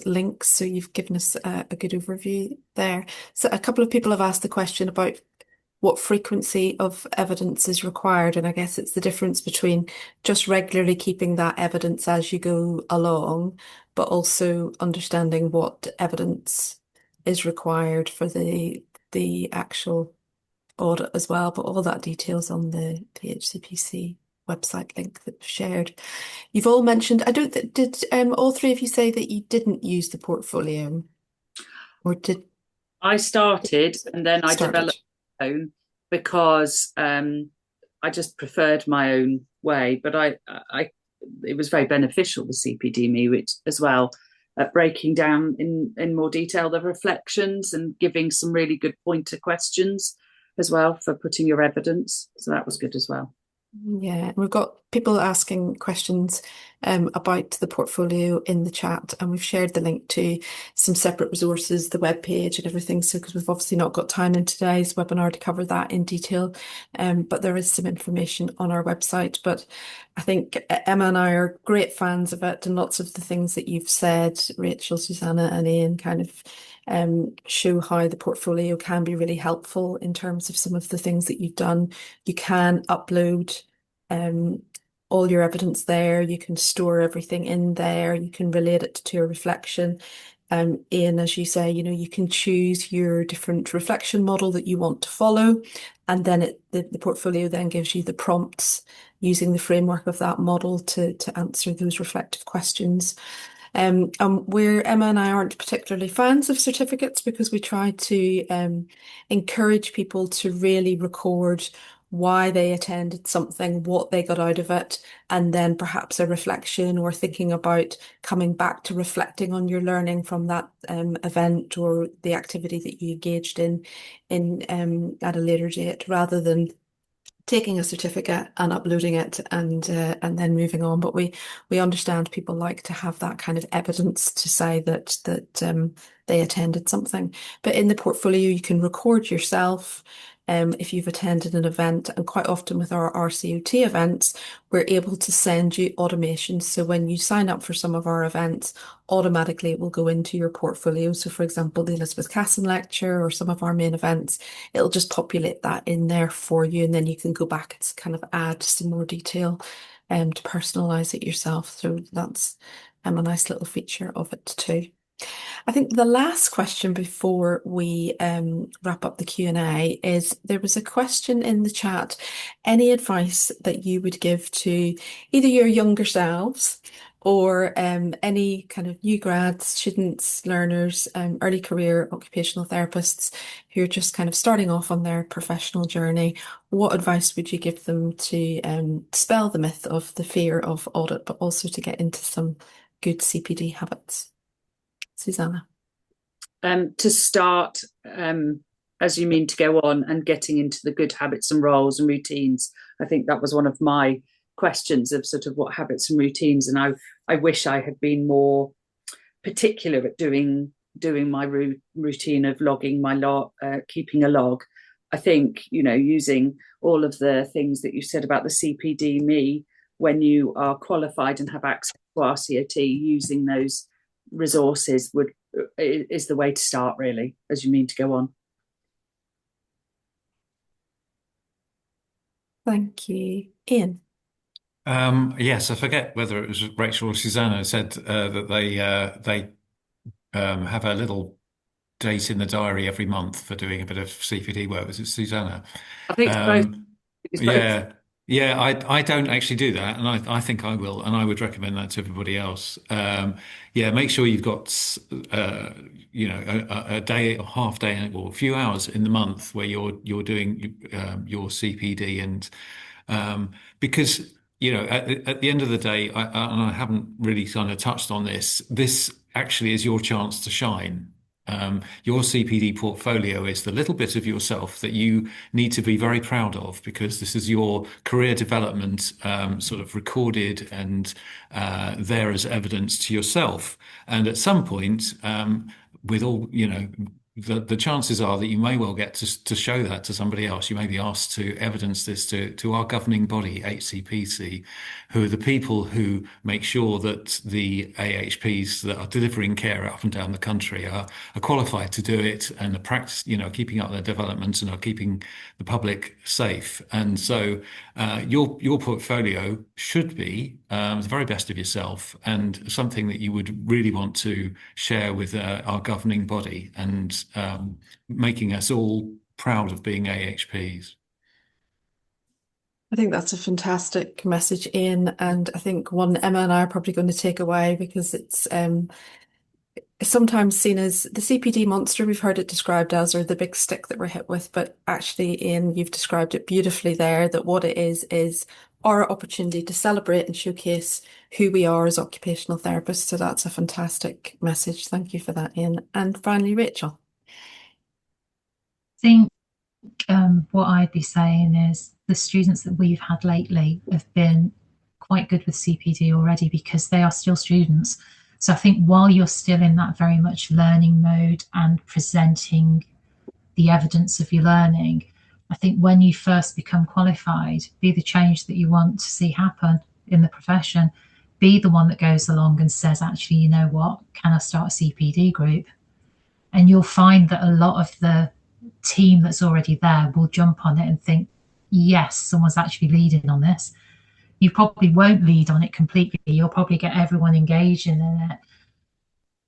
links. So you've given us a good overview there. So a couple of people have asked the question about what frequency of evidence is required, and I guess it's the difference between just regularly keeping that evidence as you go along, but also understanding what evidence is required for the actual audit as well. But all that details on the HCPC website link that was shared. You've all mentioned, I don't did all three of you say that you didn't use the portfolio, or did I started and then I started? developed my own because I just preferred my own way. But it was very beneficial, the CPD me, which as well, at breaking down in more detail the reflections and giving some really good pointer questions as well for putting your evidence. So that was good as well. Yeah, and we've got people asking questions about the portfolio in the chat, and we've shared the link to some separate resources, the web page and everything. So, because we've obviously not got time in today's webinar to cover that in detail, but there is some information on our website. But I think Emma and I are great fans of it, and lots of the things that you've said, Rachel, Susanna, and Ian, kind of show how the portfolio can be really helpful in terms of some of the things that you've done. You can upload all your evidence there. You can store everything in there. You can relate it to a reflection. Ian, as you say, you can choose your different reflection model that you want to follow, and then the portfolio then gives you the prompts using the framework of that model to answer those reflective questions. Where Emma and I aren't particularly fans of certificates because we try to encourage people to really record why they attended something, what they got out of it, and then perhaps a reflection or thinking about coming back to reflecting on your learning from that event or the activity that you engaged in at a later date, rather than taking a certificate and uploading it and then moving on. But we understand people like to have that kind of evidence to say that they attended something. But in the portfolio, you can record yourself if you've attended an event, and quite often with our RCOT events, we're able to send you automations. So when you sign up for some of our events, automatically it will go into your portfolio. So for example, the Elizabeth Casson lecture or some of our main events, it'll just populate that in there for you, and then you can go back and kind of add some more detail to personalize it yourself. So that's a nice little feature of it too. I think the last question before we wrap up the Q&A is, there was a question in the chat. Any advice that you would give to either your younger selves or any kind of new grads, students, learners, early career occupational therapists who are just kind of starting off on their professional journey? What advice would you give them to dispel the myth of the fear of audit, but also to get into some good CPD habits? Susanna. To start, as you mean to go on and getting into the good habits and roles and routines. I think that was one of my questions, of sort of what habits and routines. And I wish I had been more particular at doing my routine of logging my log, keeping a log. I think, using all of the things that you said about the CPD me, when you are qualified and have access to RCOT, using those resources is the way to start, really, as you mean to go on. Thank you. Ian. Yes, I forget whether it was Rachel or Susanna said that they have a little date in the diary every month for doing a bit of CPD work. Was it Susanna? I think it's both. Um, It's both. yeah, yeah. I don't actually do that, and I think I will, and I would recommend that to everybody else. Yeah, make sure you've got a day, a half day, or a few hours in the month where you're doing your CPD, and because at the end of the day, and I haven't really kind of touched on this. This actually is your chance to shine. Your CPD portfolio is the little bit of yourself that you need to be very proud of because this is your career development sort of recorded and there as evidence to yourself. And at some point, with all, the chances are that you may well get to show that to somebody else. You may be asked to evidence this to our governing body, HCPC, who are the people who make sure that the AHPs that are delivering care up and down the country are qualified to do it and are practice, keeping up their development and are keeping the public safe. And so your portfolio should be the very best of yourself and something that you would really want to share with our governing body and making us all proud of being AHPs. I think that's a fantastic message, Ian, and I think one Emma and I are probably going to take away because it's sometimes seen as the CPD monster we've heard it described as, or the big stick that we're hit with. But actually, Ian, you've described it beautifully there, that what it is our opportunity to celebrate and showcase who we are as occupational therapists. So that's a fantastic message. Thank you for that, Ian. And finally, Rachel. I think what I'd be saying is the students that we've had lately have been quite good with CPD already because they are still students. So I think while you're still in that very much learning mode and presenting the evidence of your learning, I think when you first become qualified, be the change that you want to see happen in the profession. Be the one that goes along and says, actually, you know what, can I start a CPD group? And you'll find that a lot of the team that's already there will jump on it and think, yes, someone's actually leading on this. You probably won't lead on it completely. You'll probably get everyone engaging in it.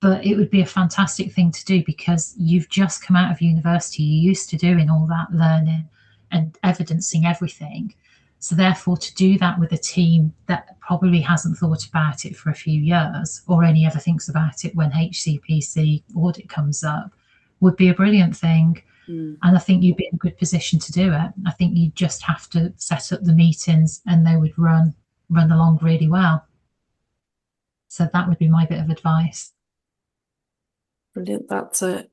But it would be a fantastic thing to do because you've just come out of university. You're used to doing all that learning and evidencing everything. So therefore, to do that with a team that probably hasn't thought about it for a few years or only ever thinks about it when HCPC audit comes up would be a brilliant thing. And I think you'd be in a good position to do it. I think you just have to set up the meetings and they would run along really well. So that would be my bit of advice. Brilliant. That's a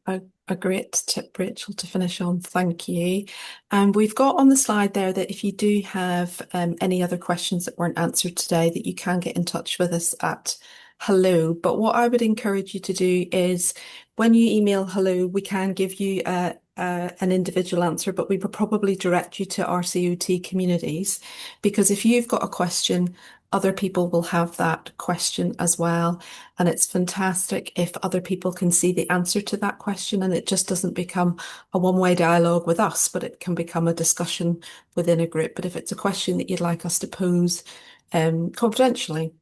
great tip, Rachel, to finish on. Thank you. And we've got on the slide there that if you do have any other questions that weren't answered today, that you can get in touch with us at hello. But what I would encourage you to do is when you email hello, we can give you an individual answer, but we would probably direct you to RCOT communities, because if you've got a question, other people will have that question as well. And it's fantastic if other people can see the answer to that question and it just doesn't become a one-way dialogue with us, but it can become a discussion within a group. But if it's a question that you'd like us to pose confidentially,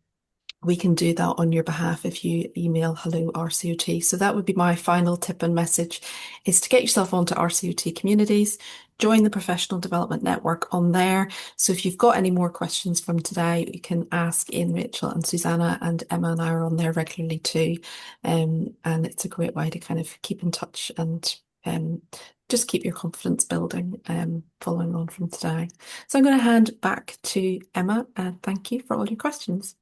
we can do that on your behalf if you email hello RCOT. So that would be my final tip and message, is to get yourself onto RCOT communities, join the professional development network on there. So if you've got any more questions from today, you can ask Ian, Rachel and Susanna, and Emma and I are on there regularly too. And it's a great way to kind of keep in touch and just keep your confidence building following on from today. So I'm going to hand back to Emma and thank you for all your questions.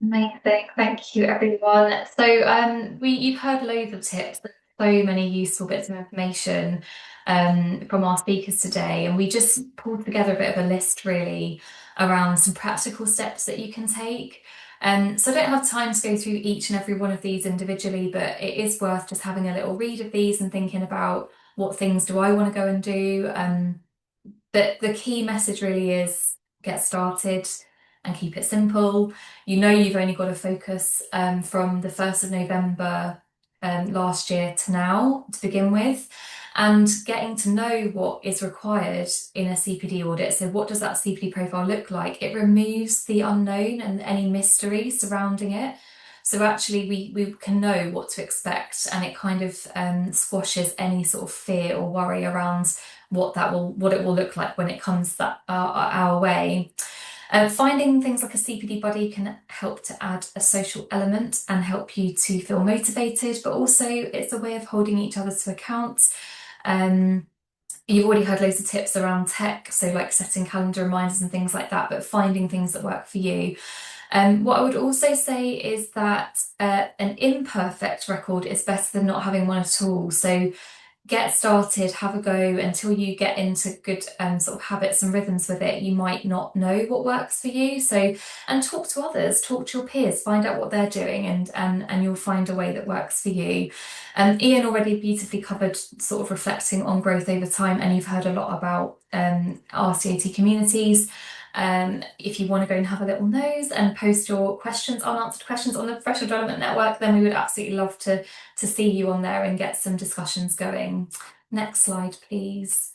Amazing, thank you everyone. So you've heard loads of tips, so many useful bits of information from our speakers today, and we just pulled together a bit of a list really around some practical steps that you can take. So I don't have time to go through each and every one of these individually, but it is worth just having a little read of these and thinking about what things do I want to go and do. But the key message really is get started and keep it simple. You know you've only got to focus from the 1st of November last year to now to begin with, and getting to know what is required in a CPD audit. So what does that CPD profile look like? It removes the unknown and any mystery surrounding it. So actually we can know what to expect, and it kind of squashes any sort of fear or worry around what it will look like when it comes our way. Finding things like a CPD buddy can help to add a social element and help you to feel motivated, but also it's a way of holding each other to account. You've already heard loads of tips around tech, so like setting calendar reminders and things like that, but finding things that work for you. What I would also say is that an imperfect record is better than not having one at all. So get started, have a go until you get into good sort of habits and rhythms with it. You might not know what works for you. So, and talk to others, talk to your peers, find out what they're doing, and you'll find a way that works for you. Ian already beautifully covered sort of reflecting on growth over time, and you've heard a lot about RCOT communities. If you want to go and have a little nose and post your unanswered questions on the Professional Development Network, then we would absolutely love to see you on there and get some discussions going. Next slide, please.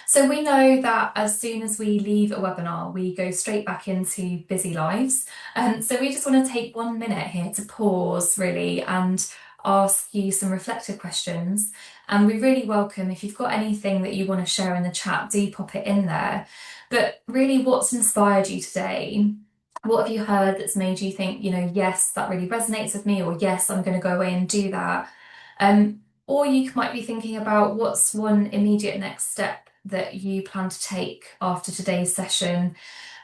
So we know that as soon as we leave a webinar, we go straight back into busy lives. So we just want to take 1 minute here to pause really and ask you some reflective questions. And we really welcome, if you've got anything that you want to share in the chat, do pop it in there. But really, what's inspired you today? What have you heard that's made you think, yes, that really resonates with me, or yes, I'm going to go away and do that? Or you might be thinking about what's one immediate next step that you plan to take after today's session.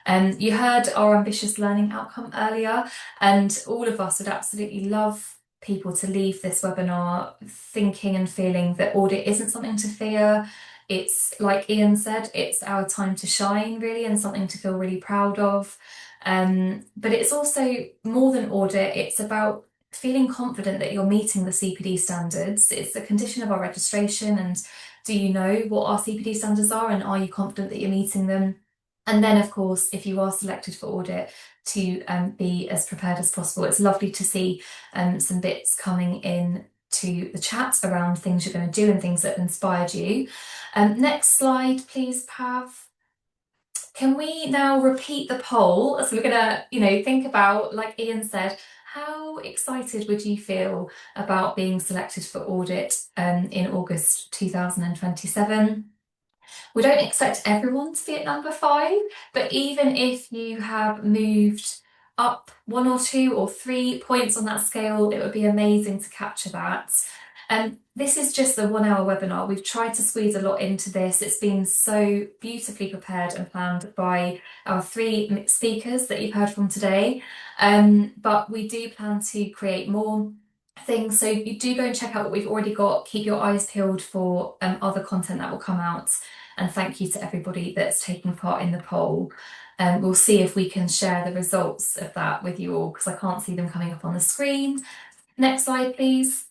You heard our ambitious learning outcome earlier, and all of us would absolutely love people to leave this webinar thinking and feeling that audit isn't something to fear. It's like Ian said, it's our time to shine really, and something to feel really proud of. But it's also more than audit, it's about feeling confident that you're meeting the CPD standards. It's a condition of our registration, and do you know what our CPD standards are, and are you confident that you're meeting them? And then, of course, if you are selected for audit, to be as prepared as possible. It's lovely to see some bits coming in to the chat around things you're going to do and things that have inspired you. Next slide, please, Pav. Can we now repeat the poll? So we're going to, think about, like Ian said, how excited would you feel about being selected for audit in August 2027? We don't expect everyone to be at number 5, but even if you have moved up 1 or 2 or 3 points on that scale, it would be amazing to capture that. This is just a 1-hour webinar. We've tried to squeeze a lot into this. It's been so beautifully prepared and planned by our 3 speakers that you've heard from today. But we do plan to create more things. So you do go and check out what we've already got. Keep your eyes peeled for other content that will come out. And thank you to everybody that's taking part in the poll. We'll see if we can share the results of that with you all, because I can't see them coming up on the screen. Next slide, please.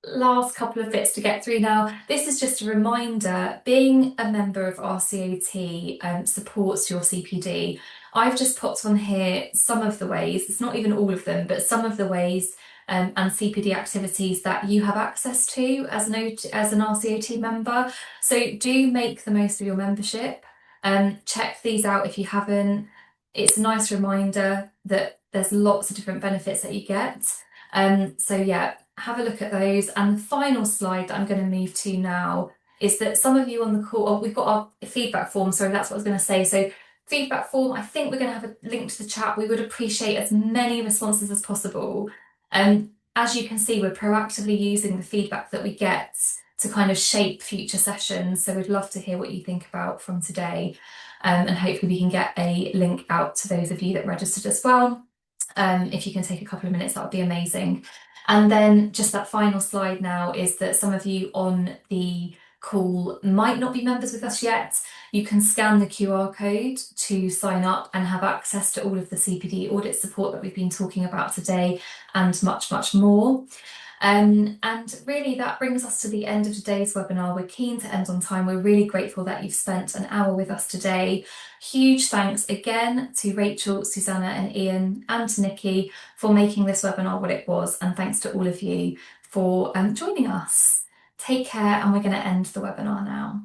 Last couple of bits to get through now. This is just a reminder, being a member of RCOT supports your CPD. I've just popped on here some of the ways, it's not even all of them, but some of the ways and CPD activities that you have access to as an RCOT member. So do make the most of your membership. Check these out if you haven't. It's a nice reminder that there's lots of different benefits that you get. So yeah, have a look at those. And the final slide that I'm going to move to now is that some of you on the call, we've got our feedback form, so that's what I was going to say. So feedback form, I think we're going to have a link to the chat. We would appreciate as many responses as possible. As you can see, we're proactively using the feedback that we get to kind of shape future sessions. So we'd love to hear what you think about from today. And hopefully we can get a link out to those of you that registered as well. If you can take a couple of minutes, that would be amazing. And then just that final slide now is that some of you on the call might not be members with us yet. You can scan the QR code to sign up and have access to all of the CPD audit support that we've been talking about today, and much, much more. And really that brings us to the end of today's webinar. We're keen to end on time. We're really grateful that you've spent an hour with us today. Huge thanks again to Rachel, Susanna and Ian and to Nikki for making this webinar what it was, and thanks to all of you for joining us. Take care, and we're going to end the webinar now.